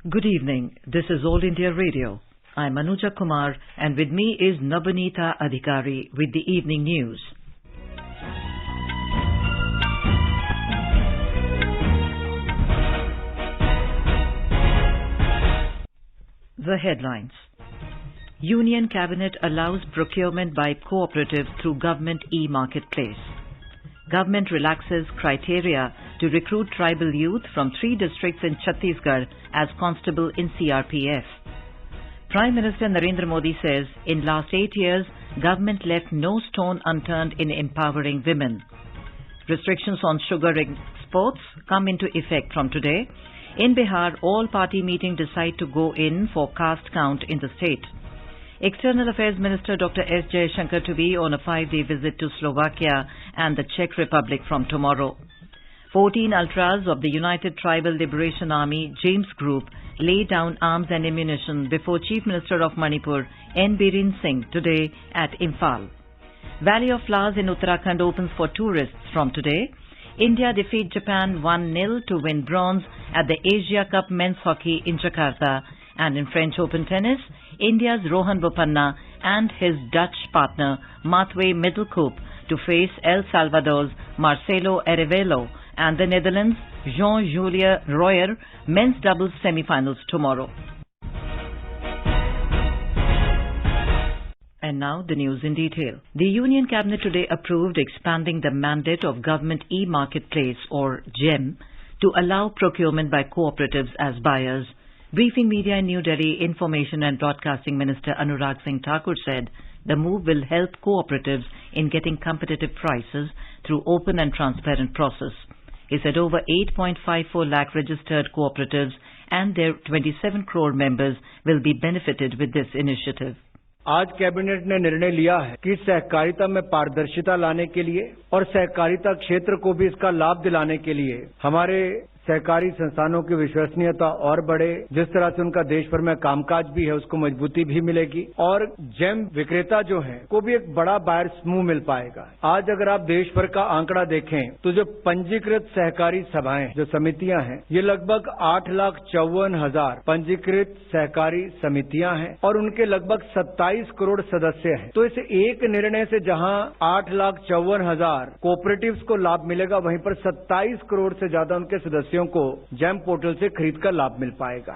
Good evening. This is All India Radio. I'm Anuja Kumar, and with me is Nabanita Adhikari with the evening news. The headlines. Union Cabinet allows procurement by cooperatives through Government e-Marketplace. Government relaxes criteria to recruit tribal youth from 3 districts in Chhattisgarh as constable in CRPF. Prime Minister Narendra Modi says in last 8 years, government left no stone unturned in empowering women. Restrictions on sugar exports come into effect from today. In Bihar, all party meeting decide to go in for caste count in the state. External Affairs Minister Dr. S. Jaishankar to be on a 5-day visit to Slovakia and the Czech Republic from tomorrow. 14 ultras of the United Tribal Liberation Army James Group lay down arms and ammunition before Chief Minister of Manipur N. Biren Singh today at Imphal. Valley of Flowers in Uttarakhand opens for tourists from today. India defeat Japan 1-0 to win bronze at the Asia Cup Men's Hockey in Jakarta. And in French Open tennis, India's Rohan Bopanna and his Dutch partner Matwé Middelkoop to face El Salvador's Marcelo Arevalo and the Netherlands' Jean-Julien Royer men's doubles semi-finals tomorrow. And now the news in detail. The Union Cabinet today approved expanding the mandate of Government e-Marketplace or GEM to allow procurement by cooperatives as buyers. Briefing media in New Delhi, Information and Broadcasting Minister Anurag Singh Thakur said the move will help cooperatives in getting competitive prices through open and transparent process. He said over 8.54 lakh registered cooperatives and their 27 crore members will be benefited with this initiative. आज cabinet ने निर्णय लिया है कि सहकारिता में पारदर्शिता लाने के लिए और सहकारिता क्षेत्र को भी इसका लाभ दिलाने के लिए हमारे सहकारी संस्थानों की विश्वसनीयता और बढ़े, जिस तरह से उनका देश भर में कामकाज भी है उसको मजबूती भी मिलेगी और जेम विक्रेता जो है को भी एक बड़ा बायर समूह मिल पाएगा। आज अगर आप देश भर का आंकड़ा देखें तो जो पंजीकृत सहकारी सभाएं जो समितियां हैं ये लगभग 8,54,000 पंजीकृत सहकारी समितियां हैं और उनके लगभग 27 करोड़ सदस्य हैं। तो इस एक निर्णय से जहां 8,54,000 कोऑपरेटिव्स को लाभ मिलेगा वहीं पर 27 करोड़ से ज्यादा उनके सदस्य को जेम पोर्टल से खरीद कर लाभ मिल पाएगा।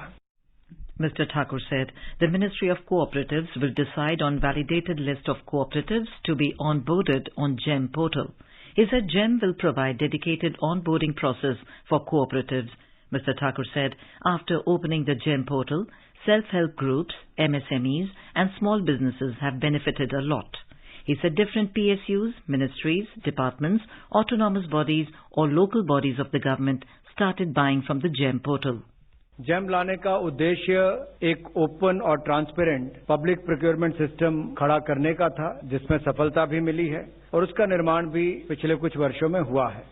Mr. Thakur said the Ministry of Cooperatives will decide on validated list of cooperatives to be onboarded on GEM portal. He said GEM will provide dedicated onboarding process for cooperatives. Mr. Thakur said after opening the GEM portal, self-help groups, MSMEs and small businesses have benefited a lot. He said different PSUs, ministries, departments, autonomous bodies or local bodies of the government started buying from the GEM portal. GeM लाने का उद्देश्य एक open और transparent public procurement system खड़ा करने का था जिसमें सफलता भी मिली है और उसका निर्माण भी पिछले कुछ वर्षों में हुआ है।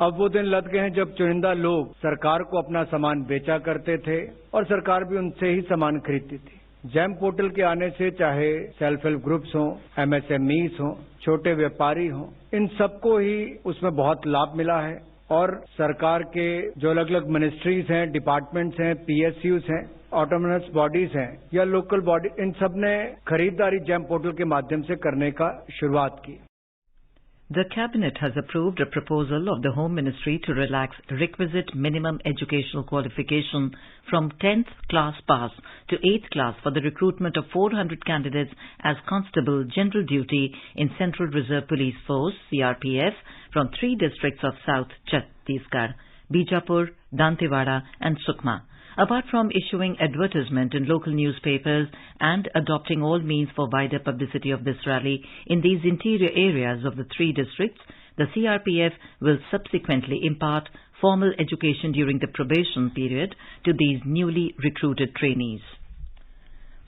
अब वो दिन लद गए हैं जब चुनिंदा लोग सरकार को अपना सामान बेचा करते थे और सरकार भी उनसे ही सामान खरीदती थी। जेम पोर्टल के आने से चाहे सेल्फ हेल्प ग्रुप्स हों, MSMEs हों, छोटे व्यापारी हों, इन सबको ही उसमें बहुत लाभ मिला है और सरकार के जो अलग अलग मिनिस्ट्रीज हैं, डिपार्टमेंट्स हैं, PSUs हैं, ऑटोनोमस बॉडीज हैं या लोकल बॉडी, इन सब ने खरीदारी जेम पोर्टल के माध्यम से करने का शुरुआत की। The Cabinet has approved a proposal of the Home Ministry to relax requisite minimum educational qualification from 10th class pass to 8th class for the recruitment of 400 candidates as Constable General Duty in Central Reserve Police Force, CRPF, from 3 districts of South Chhattisgarh, Bijapur, Dantewada and Sukma. Apart from issuing advertisement in local newspapers and adopting all means for wider publicity of this rally in these interior areas of the 3 districts, the CRPF will subsequently impart formal education during the probation period to these newly recruited trainees.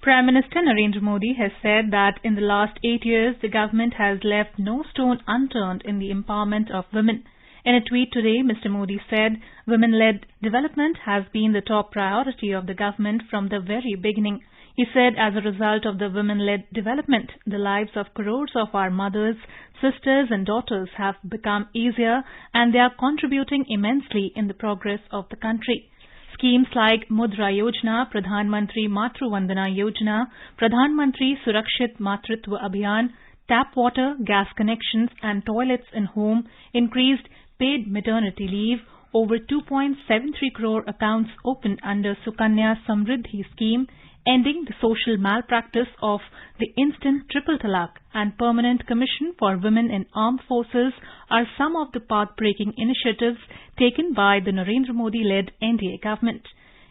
Prime Minister Narendra Modi has said that in the last 8 years, the government has left no stone unturned in the empowerment of women. In a tweet today, Mr. Modi said, women-led development has been the top priority of the government from the very beginning. He said as a result of the women-led development, the lives of crores of our mothers, sisters and daughters have become easier and they are contributing immensely in the progress of the country. Schemes like Mudra Yojana, Pradhan Mantri Matru Vandana Yojana, Pradhan Mantri Surakshit Matritva Abhiyan, tap water, gas connections and toilets in home, increased paid maternity leave, over 2.73 crore accounts opened under Sukanya Samriddhi scheme, ending the social malpractice of the instant triple talaq, and permanent commission for women in armed forces are some of the path-breaking initiatives taken by the Narendra Modi-led NDA government.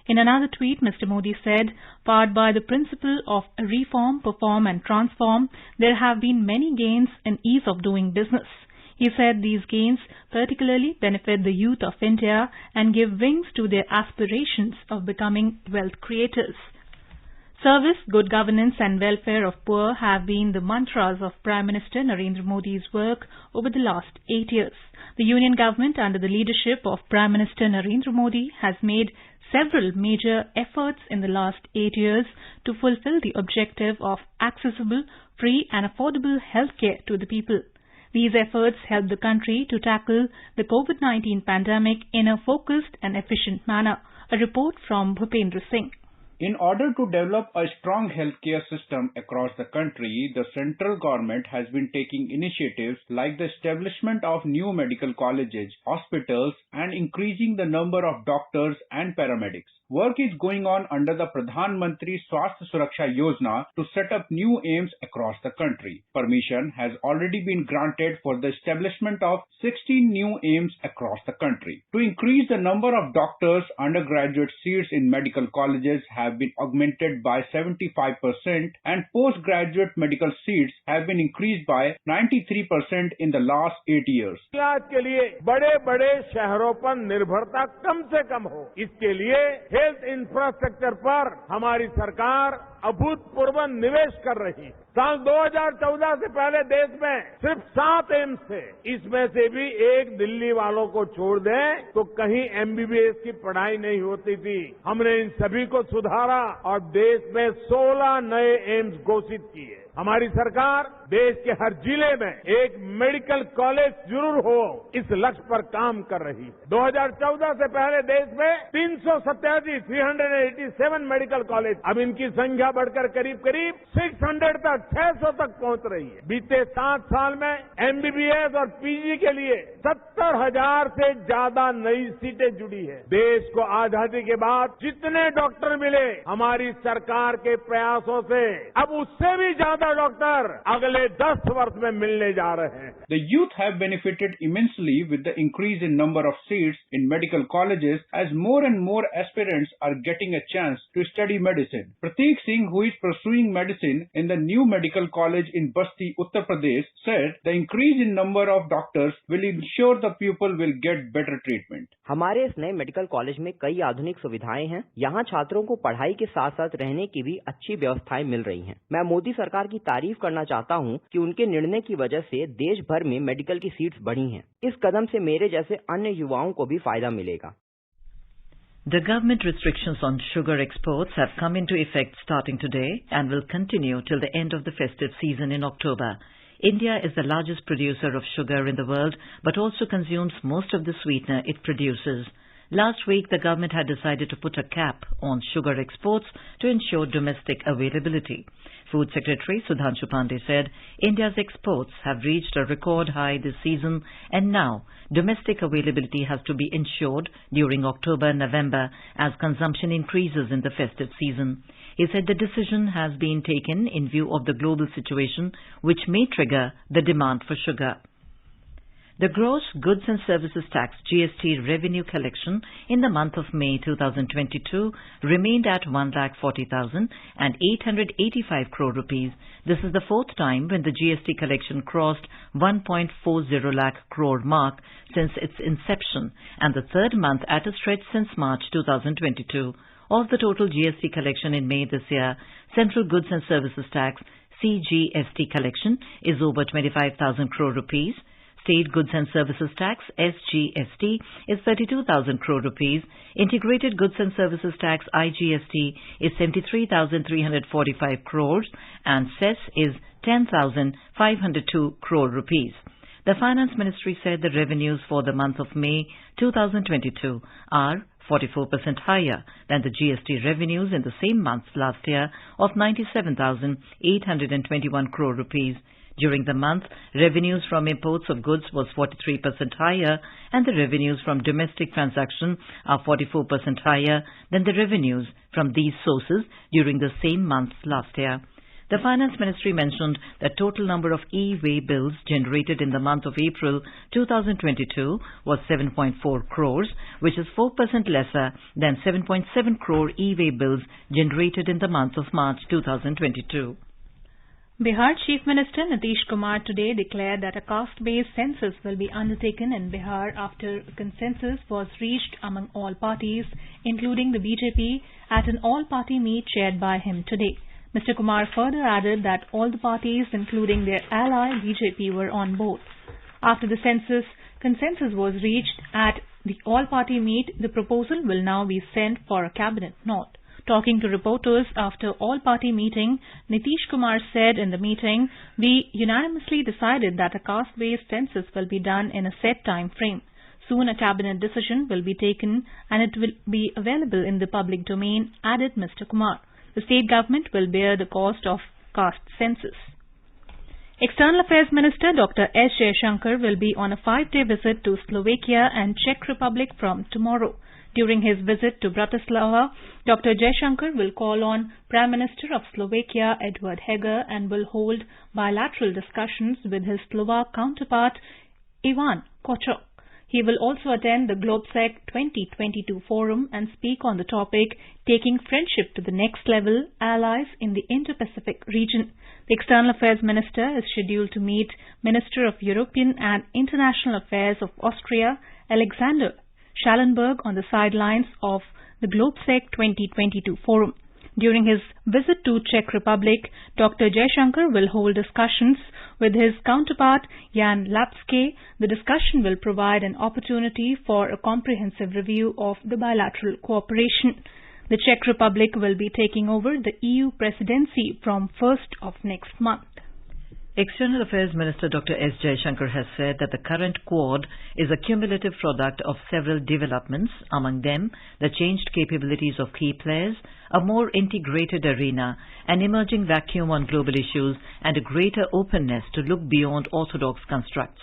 In another tweet, Mr. Modi said, powered by the principle of reform, perform and transform, there have been many gains in ease of doing business. He said these gains particularly benefit the youth of India and give wings to their aspirations of becoming wealth creators. Service, good governance and welfare of poor have been the mantras of Prime Minister Narendra Modi's work over the last 8 years. The Union government under the leadership of Prime Minister Narendra Modi has made several major efforts in the last 8 years to fulfill the objective of accessible, free and affordable healthcare to the people. These efforts help the country to tackle the COVID-19 pandemic in a focused and efficient manner. A report from Bhupendra Singh. In order to develop a strong healthcare system across the country, the central government has been taking initiatives like the establishment of new medical colleges, hospitals, and increasing the number of doctors and paramedics. Work is going on under the Pradhan Mantri Swasthya Suraksha Yojana to set up new aims across the country. Permission has already been granted for the establishment of 16 new aims across the country. To increase the number of doctors, undergraduate seats in medical colleges have been augmented by 75% and postgraduate medical seats have been increased by 93% in the last 8 years. इलाज के लिए बड़े-बड़े शहरों पर निर्भरता कम से कम हो, इसके लिए हेल्थ इंफ्रास्ट्रक्चर पर हमारी सरकार अभूतपूर्व निवेश कर रही है। साल 2014 से पहले देश में सिर्फ 7 एम्स थे। इसमें से भी एक दिल्ली वालों को छोड़ दें तो कहीं एमबीबीएस की पढ़ाई नहीं होती थी। हमने इन सभी को सुधारा और देश में 16 नए एम्स घोषित किए। हमारी सरकार देश के हर जिले में एक मेडिकल कॉलेज जरूर हो, इस लक्ष्य पर काम कर रही है। 2014 से पहले देश में 387 मेडिकल कॉलेज, अब इनकी संख्या बढ़कर करीब 600 तक 600 तक पहुंच रही है। बीते 7 साल में एमबीबीएस और पीजी के लिए 70,000 से ज्यादा नई सीटें जुड़ी है। देश को आजादी के बाद जितने डॉक्टर मिले हमारी सरकार के प्रयासों से अब उससे भी ज्यादा डॉक्टर अगले 10 वर्ष में मिलने जा रहे हैं। The youth have benefited immensely with the increase in number of seats in medical colleges as more and more aspirants are getting a chance to study medicine. Prateek Singh, who is pursuing medicine in the new medical college in Basti, Uttar Pradesh, said the increase in number of doctors will ensure the people will get better treatment. हमारे इस नए medical college में कई आधुनिक सुविधाएं हैं। यहाँ छात्रों को पढ़ाई के साथ साथ रहने की भी अच्छी व्यवस्थाएं मिल रही हैं। मैं मोदी सरकार की तारीफ करना चाहता हूँ कि उनके निर्णय की वजह से देश भर में मेडिकल की सीट्स बढ़ी हैं। इस कदम से मेरे जैसे अन्य युवाओं को भी फायदा मिलेगा। The government restrictions on sugar exports have come into effect starting today and will continue till the end of the festive season in October. India is the largest producer of sugar in the world, but also consumes most of the sweetener it produces. Last week, the government had decided to put a cap on sugar exports to ensure domestic availability. Food Secretary Sudhanshu Pandey said India's exports have reached a record high this season and now domestic availability has to be ensured during October-November as consumption increases in the festive season. He said the decision has been taken in view of the global situation which may trigger the demand for sugar. The Gross Goods and Services Tax (GST) revenue collection in the month of May 2022 remained at 1,40,885 crore rupees. This is the fourth time when the GST collection crossed 1.40 lakh crore mark since its inception, and the third month at a stretch since March 2022. Of the total GST collection in May this year, Central Goods and Services Tax (CGST) collection is over 25,000 crore rupees. State Goods and Services Tax (SGST) is 32,000 crore rupees. Integrated Goods and Services Tax (IGST) is 73,345 crores, and cess is 10,502 crore rupees. The Finance Ministry said the revenues for the month of May 2022 are 44% higher than the GST revenues in the same month last year of 97,821 crore rupees. During the month, revenues from imports of goods was 43% higher, and the revenues from domestic transaction are 44% higher than the revenues from these sources during the same month last year. The Finance Ministry mentioned the total number of e-way bills generated in the month of April 2022 was 7.4 crores, which is 4% lesser than 7.7 crore e-way bills generated in the month of March 2022. Bihar Chief Minister Nitish Kumar today declared that a caste-based census will be undertaken in Bihar after a consensus was reached among all parties, including the BJP, at an all-party meet chaired by him today. Mr. Kumar further added that all the parties, including their ally BJP, were on board. After the consensus was reached at the all-party meet, the proposal will now be sent for a cabinet note. Talking to reporters after all-party meeting, Nitish Kumar said in the meeting, "We unanimously decided that a caste-based census will be done in a set time frame. Soon a cabinet decision will be taken and it will be available in the public domain," added Mr. Kumar. The state government will bear the cost of caste census. External Affairs Minister Dr. S. Jaishankar will be on a 5-day visit to Slovakia and Czech Republic from tomorrow. During his visit to Bratislava, Dr. Jaishankar will call on Prime Minister of Slovakia Edvard Heger and will hold bilateral discussions with his Slovak counterpart Ivan Kochok. He will also attend the GlobeSec 2022 forum and speak on the topic "Taking Friendship to the Next Level, Allies in the Indo-Pacific Region." The External Affairs Minister is scheduled to meet Minister of European and International Affairs of Austria, Alexander Schallenberg, on the sidelines of the GlobeSec 2022 forum. During his visit to Czech Republic, Dr. Jaishankar will hold discussions with his counterpart Jan Lapske. The discussion will provide an opportunity for a comprehensive review of the bilateral cooperation. The Czech Republic will be taking over the EU presidency from 1st of next month. External Affairs Minister Dr. S. Jaishankar has said that the current Quad is a cumulative product of several developments, among them the changed capabilities of key players, a more integrated arena, an emerging vacuum on global issues, and a greater openness to look beyond orthodox constructs.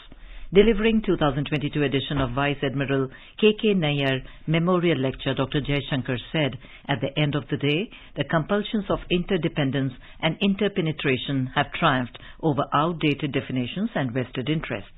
Delivering 2022 edition of Vice Admiral K.K. Nair Memorial Lecture, Dr. Jaishankar said, "At the end of the day, the compulsions of interdependence and interpenetration have triumphed over outdated definitions and vested interests."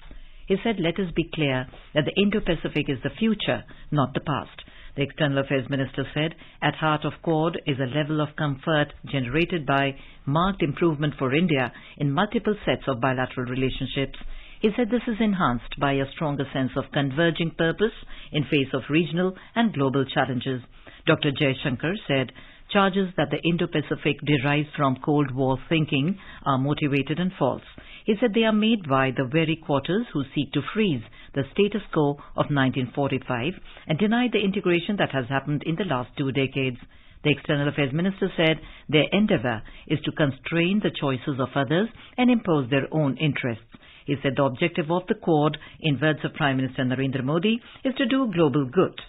He said, "Let us be clear that the Indo-Pacific is the future, not the past." The External Affairs Minister said, "At heart of Quad is a level of comfort generated by marked improvement for India in multiple sets of bilateral relationships." He said this is enhanced by a stronger sense of converging purpose in face of regional and global challenges. Dr. Jaishankar said, "Charges that the Indo-Pacific derives from Cold War thinking are motivated and false." He said they are made by the very quarters who seek to freeze the status quo of 1945 and deny the integration that has happened in the last 2 decades. The External Affairs Minister said their endeavour is to constrain the choices of others and impose their own interests. He said the objective of the Quad, in words of Prime Minister Narendra Modi, is to do global good.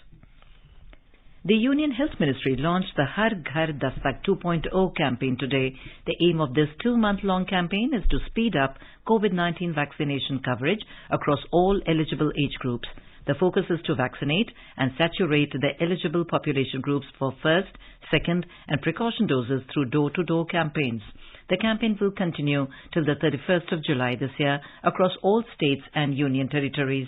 The Union Health Ministry launched the Har Ghar Dastak 2.0 campaign today. The aim of this 2-month-long campaign is to speed up COVID-19 vaccination coverage across all eligible age groups. The focus is to vaccinate and saturate the eligible population groups for first, second and precaution doses through door-to-door campaigns. The campaign will continue till the 31st of July this year across all states and union territories.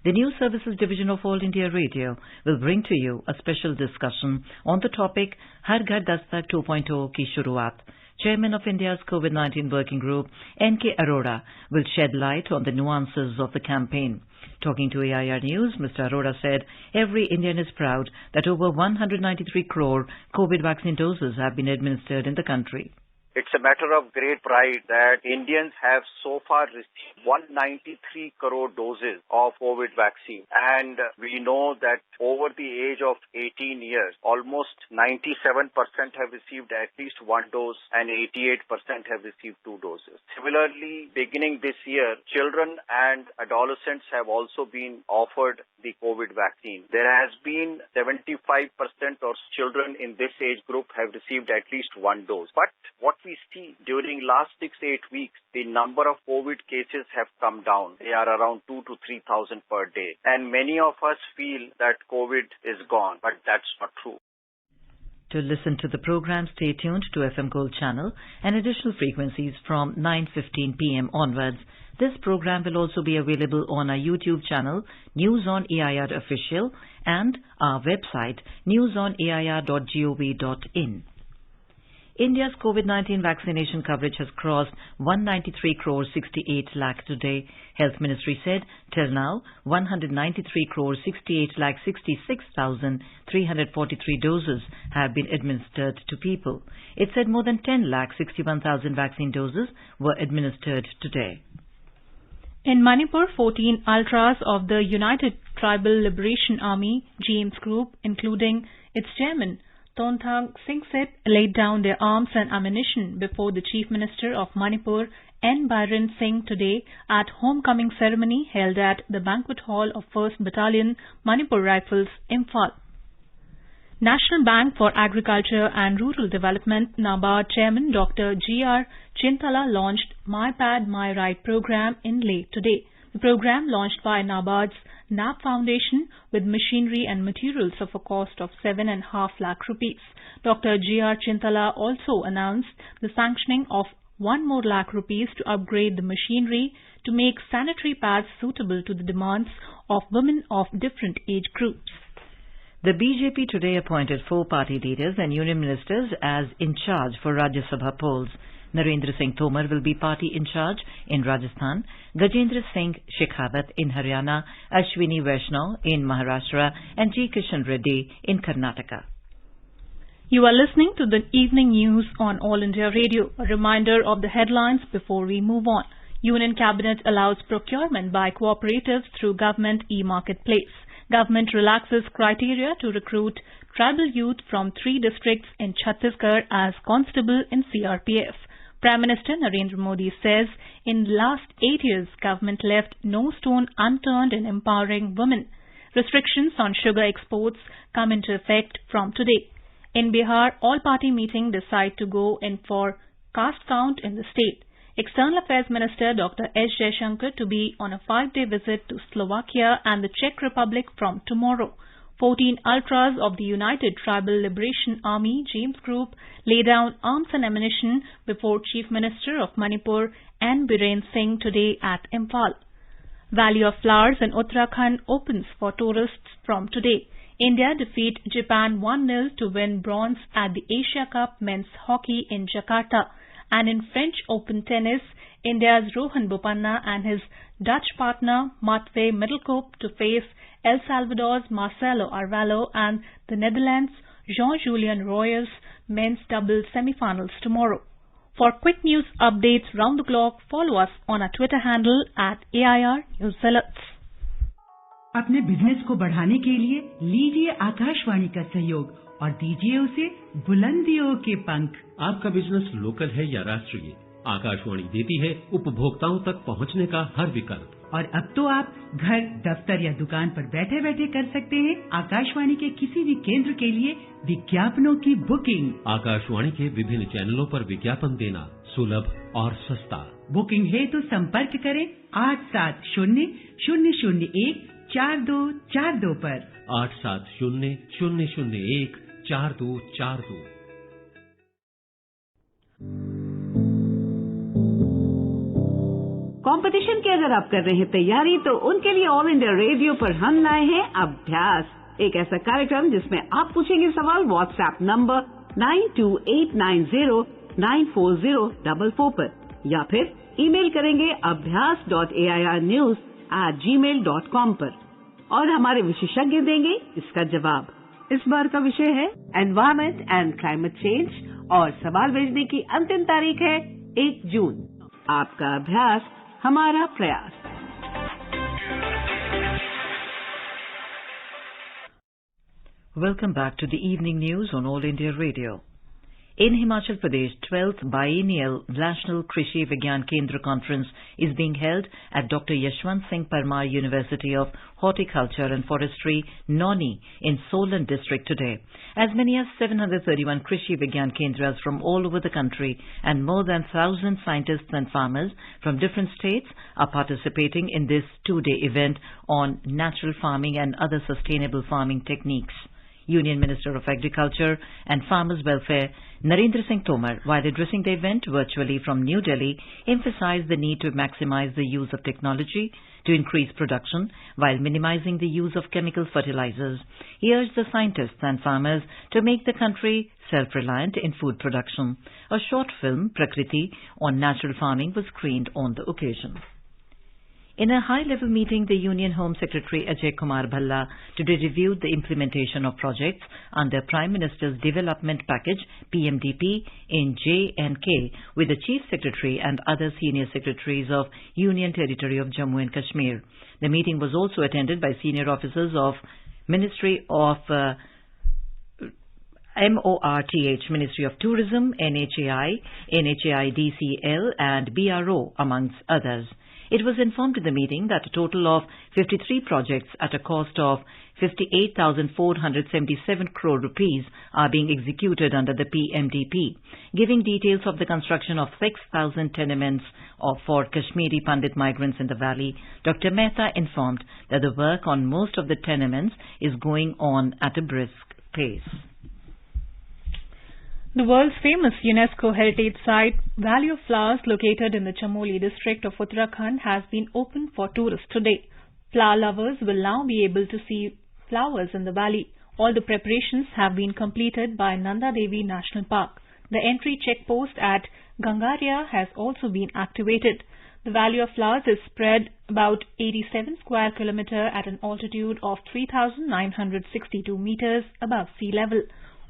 The News Services Division of All India Radio will bring to you a special discussion on the topic Har Ghar Dastak 2.0 ki Shuruaat. Chairman of India's COVID-19 Working Group, N.K. Arora, will shed light on the nuances of the campaign. Talking to AIR News, Mr. Arora said every Indian is proud that over 193 crore COVID vaccine doses have been administered in the country. It's a matter of great pride that Indians have so far received 193 crore doses of COVID vaccine. And we know that over the age of 18 years, almost 97% have received at least one dose and 88% have received two doses. Similarly, beginning this year, children and adolescents have also been offered the COVID vaccine. There has been 75% of children in this age group have received at least one dose. But what we see during last 6-8 weeks, the number of COVID cases have come down. They are around 2,000 to 3,000 per day. And many of us feel that COVID is gone, but that's not true. To listen to the program, stay tuned to FM Gold channel and additional frequencies from 9:15 p.m. onwards. This program will also be available on our YouTube channel, News on AIR Official, and our website, newsonair.gov.in. India's COVID-19 vaccination coverage has crossed 193 crore 68 lakh today. Health Ministry said till now 193 crore 68 lakh 66,343 doses have been administered to people. It said more than 10 lakh 61,000 vaccine doses were administered today. In Manipur, 14 ultras of the United Tribal Liberation Army, James Group, including its chairman, Tonthang Singset, laid down their arms and ammunition before the Chief Minister of Manipur, N. Biren Singh, today at homecoming ceremony held at the banquet hall of 1st Battalion, Manipur Rifles, Imphal. National Bank for Agriculture and Rural Development, NABARD Chairman Dr. G.R. Chintala launched My Pad, My Right program in Leh today. The program, launched by NABARD's NAB Foundation with machinery and materials of a cost of 7.5 lakh rupees. Dr. G.R. Chintala also announced the sanctioning of 1 more lakh rupees to upgrade the machinery to make sanitary pads suitable to the demands of women of different age groups. The BJP today appointed 4 party leaders and union ministers as in charge for Rajya Sabha polls. Narendra Singh Tomar will be party in charge in Rajasthan, Gajendra Singh Shekhawat in Haryana, Ashwini Vaishnaw in Maharashtra and G. Kishan Reddy in Karnataka. You are listening to the evening news on All India Radio. A reminder of the headlines before we move on. Union Cabinet allows procurement by cooperatives through Government e-Marketplace. Government relaxes criteria to recruit tribal youth from 3 districts in Chhattisgarh as constable in CRPF. Prime Minister Narendra Modi says in the last 8 years, government left no stone unturned in empowering women. Restrictions on sugar exports come into effect from today. In Bihar, all-party meeting decide to go in for caste count in the state. External Affairs Minister Dr. S. Jaishankar to be on a 5-day visit to Slovakia and the Czech Republic from tomorrow. 14 ultras of the United Tribal Liberation Army, James Group, lay down arms and ammunition before Chief Minister of Manipur, N. Biren Singh, today at Imphal. Valley of Flowers in Uttarakhand opens for tourists from today. India defeat Japan 1-0 to win bronze at the Asia Cup Men's Hockey in Jakarta. And in French Open tennis, India's Rohan Bopanna and his Dutch partner Matvey Middelkoop to face El Salvador's Marcelo Arvalo and the Netherlands' Jean-Julien Royers men's doubles semi-finals tomorrow. For quick news updates round the clock, follow us on our Twitter handle at AIR News Alerts. अपने business को बढ़ाने के लिए लीजिए आकाशवाणी का सहयोग और दीजिए उसे बुलंदियों के पंख। आपका बिजनेस लोकल है या राष्ट्रीय, आकाशवाणी देती है उपभोक्ताओं तक पहुंचने का हर विकल्प। और अब तो आप घर, दफ्तर या दुकान पर बैठे बैठे कर सकते हैं आकाशवाणी के किसी भी केंद्र के लिए विज्ञापनों की बुकिंग। आकाशवाणी के विभिन्न चैनलों पर विज्ञापन देना सुलभ और सस्ता। बुकिंग है तो संपर्क करें 8700014242 पर। 8700014242। कंपटीशन की अगर आप कर रहे हैं तैयारी, तो उनके लिए ऑल इंडिया रेडियो पर हम लाए हैं अभ्यास, एक ऐसा कार्यक्रम जिसमें आप पूछेंगे सवाल व्हाट्सएप नंबर 9289094044 पर या फिर ईमेल करेंगे abhyas.airnews@gmail.com पर और हमारे विशेषज्ञ देंगे इसका जवाब। इस बार का विषय है एनवायरमेंट एंड क्लाइमेट चेंज और सवाल भेजने की अंतिम तारीख है 1 जून। आपका अभ्यास हमारा प्रयास। Welcome back to the evening news on All India Radio. In Himachal Pradesh, 12th Biennial National Krishi Vigyan Kendra Conference is being held at Dr. Yashwant Singh Parmar University of Horticulture and Forestry, Noni, in Solan district today. As many as 731 Krishi Vigyan Kendras from all over the country and more than 1,000 scientists and farmers from different states are participating in this two-day event on natural farming and other sustainable farming techniques. Union Minister of Agriculture and Farmers Welfare Narendra Singh Tomar, while addressing the event virtually from New Delhi, emphasized the need to maximize the use of technology to increase production while minimizing the use of chemical fertilizers. He urged the scientists and farmers to make the country self-reliant in food production. A short film, Prakriti, on natural farming was screened on the occasion. In a high-level meeting, the Union Home Secretary Ajay Kumar Bhalla today reviewed the implementation of projects under Prime Minister's Development Package (PMDP) in J&K with the Chief Secretary and other senior secretaries of Union Territory of Jammu and Kashmir. The meeting was also attended by senior officers of Ministry of MORTH, Ministry of Tourism, NHAI, NHAIDCL and BRO, amongst others. It was informed in the meeting that a total of 53 projects at a cost of 58,477 crore rupees are being executed under the PMDP. Giving details of the construction of 6,000 tenements for Kashmiri Pandit migrants in the valley, Dr. Mehta informed that the work on most of the tenements is going on at a brisk pace. The world's famous UNESCO heritage site, Valley of Flowers, located in the Chamoli district of Uttarakhand, has been opened for tourists today. Flower lovers will now be able to see flowers in the valley. All the preparations have been completed by Nanda Devi National Park. The entry checkpost at Gangaria has also been activated. The Valley of Flowers is spread about 87 square kilometers at an altitude of 3,962 meters above sea level.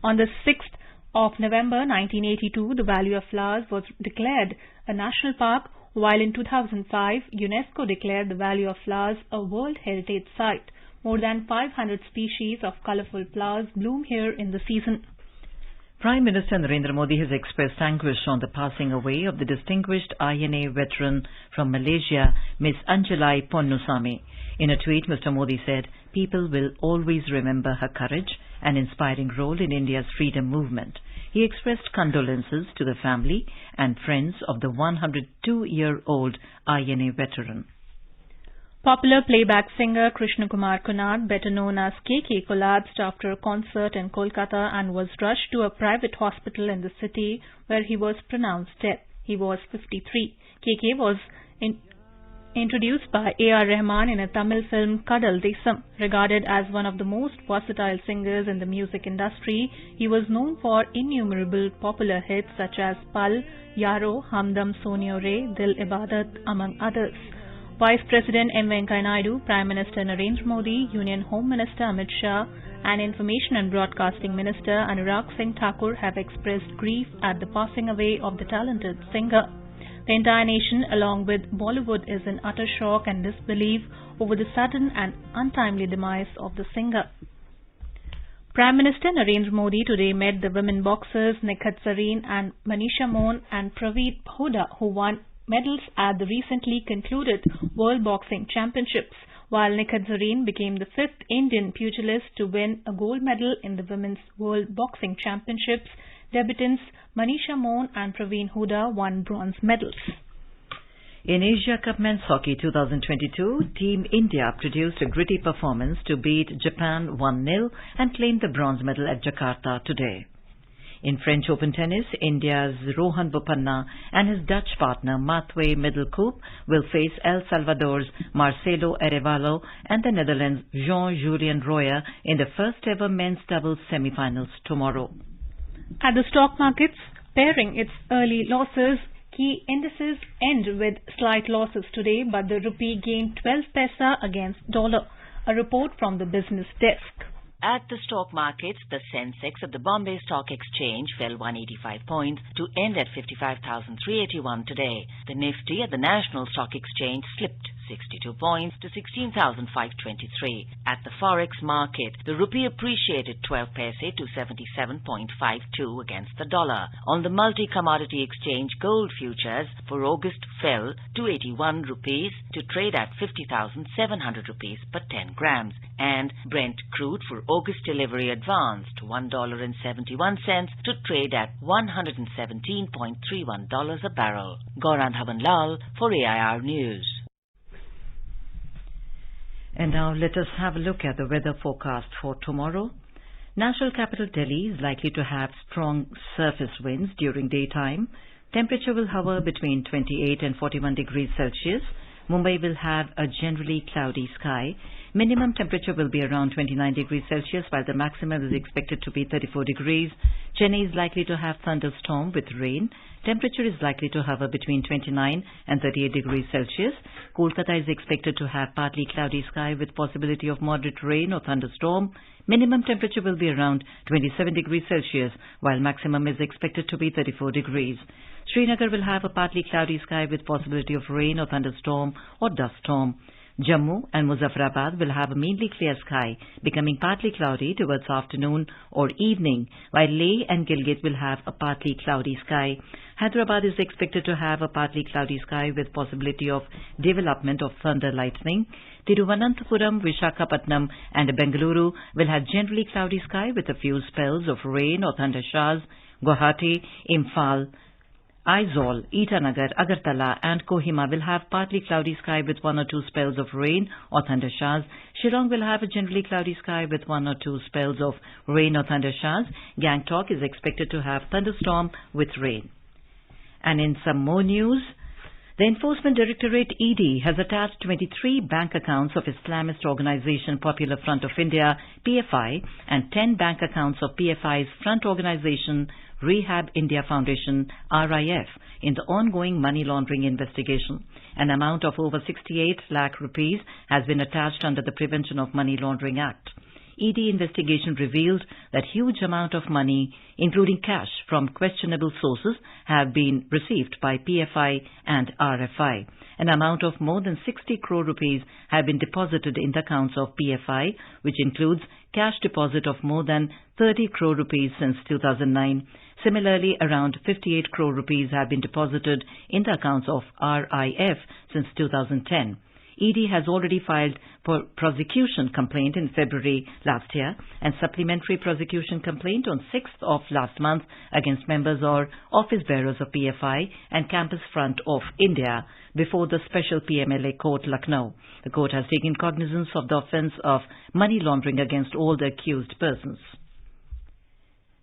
On the 6th of November 1982, the Valley of Flowers was declared a national park, while in 2005, UNESCO declared the Valley of Flowers a World Heritage Site. More than 500 species of colorful flowers bloom here in the season. Prime Minister Narendra Modi has expressed anguish on the passing away of the distinguished INA veteran from Malaysia, Ms. Anjalai Ponnusamy. In a tweet, Mr. Modi said, "People will always remember her courage and inspiring role in India's freedom movement." He expressed condolences to the family and friends of the 102-year-old INA veteran. Popular playback singer Krishna Kumar Kunad, better known as KK, collapsed after a concert in Kolkata and was rushed to a private hospital in the city where he was pronounced dead. He was 53. KK was introduced by A.R. Rahman in a Tamil film Kadal Desam. Regarded as one of the most versatile singers in the music industry, he was known for innumerable popular hits such as Pal, Yaro, Hamdam Sonio Re, Dil Ibadat, among others. Vice President M. Venkaiah Naidu, Prime Minister Narendra Modi, Union Home Minister Amit Shah and Information and Broadcasting Minister Anurag Singh Thakur have expressed grief at the passing away of the talented singer. The entire nation, along with Bollywood, is in utter shock and disbelief over the sudden and untimely demise of the singer. Prime Minister Narendra Modi today met the women boxers Nikhat Zareen and Manisha Mohan and Praveet Huda, who won medals at the recently concluded World Boxing Championships, while Nikhat Zareen became the 5th Indian pugilist to win a gold medal in the Women's World Boxing Championships. Debutants Manisha Mohan and Praveen Huda won bronze medals. In Asia Cup Men's Hockey 2022, Team India produced a gritty performance to beat Japan 1-0 and claim the bronze medal at Jakarta today. In French Open tennis, India's Rohan Bopanna and his Dutch partner Matwé Middelkoop will face El Salvador's Marcelo Arevalo and the Netherlands' Jean-Julien Royer in the first ever men's doubles semi-finals tomorrow. At the stock markets, paring its early losses, key indices end with slight losses today, but the rupee gained 12 paisa against dollar. A report from the business desk. At the stock markets, the Sensex at the Bombay Stock Exchange fell 185 points to end at 55,381 today. The Nifty at the National Stock Exchange slipped 62 points to 16,523. At the Forex market, the rupee appreciated 12 paise to 77.52 against the dollar. On the multi-commodity exchange, gold futures for August fell to 81 rupees to trade at 50,700 rupees per 10 grams. And Brent crude for August delivery advanced $1.71 to trade at $117.31 a barrel. Gaurang Lal for AIR News. And now let us have a look at the weather forecast for tomorrow. National capital Delhi is likely to have strong surface winds during daytime. Temperature will hover between 28 and 41 degrees Celsius. Mumbai will have a generally cloudy sky. Minimum temperature will be around 29 degrees Celsius, while the maximum is expected to be 34 degrees. Chennai is likely to have thunderstorm with rain. Temperature is likely to hover between 29 and 38 degrees Celsius. Kolkata is expected to have partly cloudy sky with possibility of moderate rain or thunderstorm. Minimum temperature will be around 27 degrees Celsius, while maximum is expected to be 34 degrees. Srinagar will have a partly cloudy sky with possibility of rain or thunderstorm or dust storm. Jammu and Muzaffarabad will have a mainly clear sky, becoming partly cloudy towards afternoon or evening, while Leh and Gilgit will have a partly cloudy sky. Hyderabad is expected to have a partly cloudy sky with possibility of development of thunder lightning. Thiruvananthapuram, Visakhapatnam and Bengaluru will have generally cloudy sky with a few spells of rain or thunder showers. Guwahati, Imphal, Aizawl, Itanagar, Agartala and Kohima will have partly cloudy sky with one or two spells of rain or thunder showers. Shillong will have a generally cloudy sky with one or two spells of rain or thunder showers. Gangtok is expected to have thunderstorm with rain. And in some more news, the Enforcement Directorate ED has attached 23 bank accounts of Islamist organization Popular Front of India PFI and 10 bank accounts of PFI's front organization Rehab India Foundation RIF in the ongoing money laundering investigation. An amount of over 68 lakh rupees has been attached under the Prevention of Money Laundering Act. ED investigation revealed that huge amount of money, including cash from questionable sources, have been received by PFI and RFI. An amount of more than 60 crore rupees have been deposited in the accounts of PFI, which includes cash deposit of more than 30 crore rupees since 2009. Similarly, around 58 crore rupees have been deposited in the accounts of RIF since 2010. ED has already filed for prosecution complaint in February last year and supplementary prosecution complaint on 6th of last month against members or office bearers of PFI and Campus Front of India before the Special PMLA Court, Lucknow. The court has taken cognizance of the offence of money laundering against all the accused persons.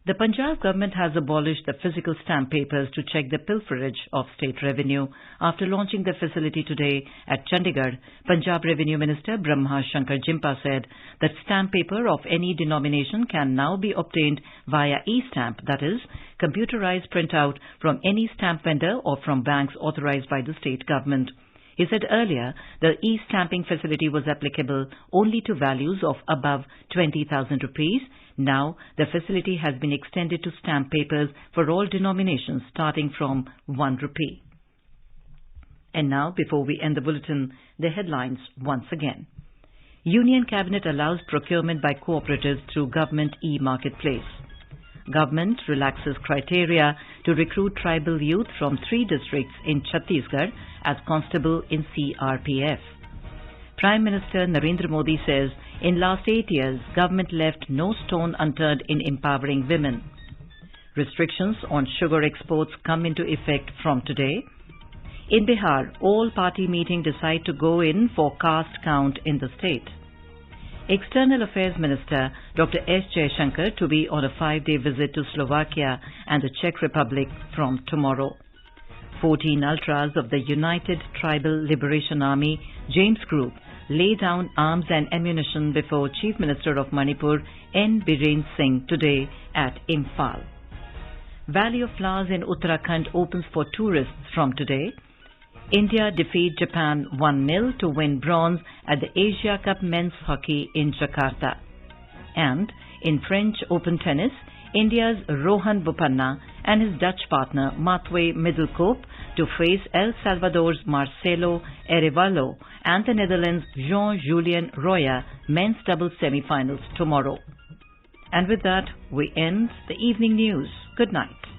The Punjab government has abolished the physical stamp papers to check the pilferage of state revenue. After launching the facility today at Chandigarh, Punjab Revenue Minister Brahma Shankar Jimpa said that stamp paper of any denomination can now be obtained via e-stamp, that is, computerized printout from any stamp vendor or from banks authorized by the state government. He said earlier the e-stamping facility was applicable only to values of above 20,000 rupees. Now, the facility has been extended to stamp papers for all denominations starting from 1 rupee. And now, before we end the bulletin, the headlines once again. Union Cabinet allows procurement by cooperatives through Government e-Marketplace. Government relaxes criteria to recruit tribal youth from 3 districts in Chhattisgarh as constable in CRPF. Prime Minister Narendra Modi says, in last 8 years, government left no stone unturned in empowering women. Restrictions on sugar exports come into effect from today. In Bihar, all party meeting decide to go in for caste count in the state. External Affairs Minister Dr. S. Jaishankar to be on a 5-day visit to Slovakia and the Czech Republic from tomorrow. 14 ultras of the United Tribal Liberation Army, James Group, lay down arms and ammunition before Chief Minister of Manipur, N. Biren Singh, today at Imphal. Valley of Flowers in Uttarakhand opens for tourists from today. India defeat Japan 1-0 to win bronze at the Asia Cup Men's Hockey in Jakarta. And in French Open tennis, India's Rohan Bopanna and his Dutch partner Matwé Middelkoop to face El Salvador's Marcelo Arevalo and the Netherlands' Jean-Julien Roya men's doubles semi-finals tomorrow. And with that, we end the evening news. Good night.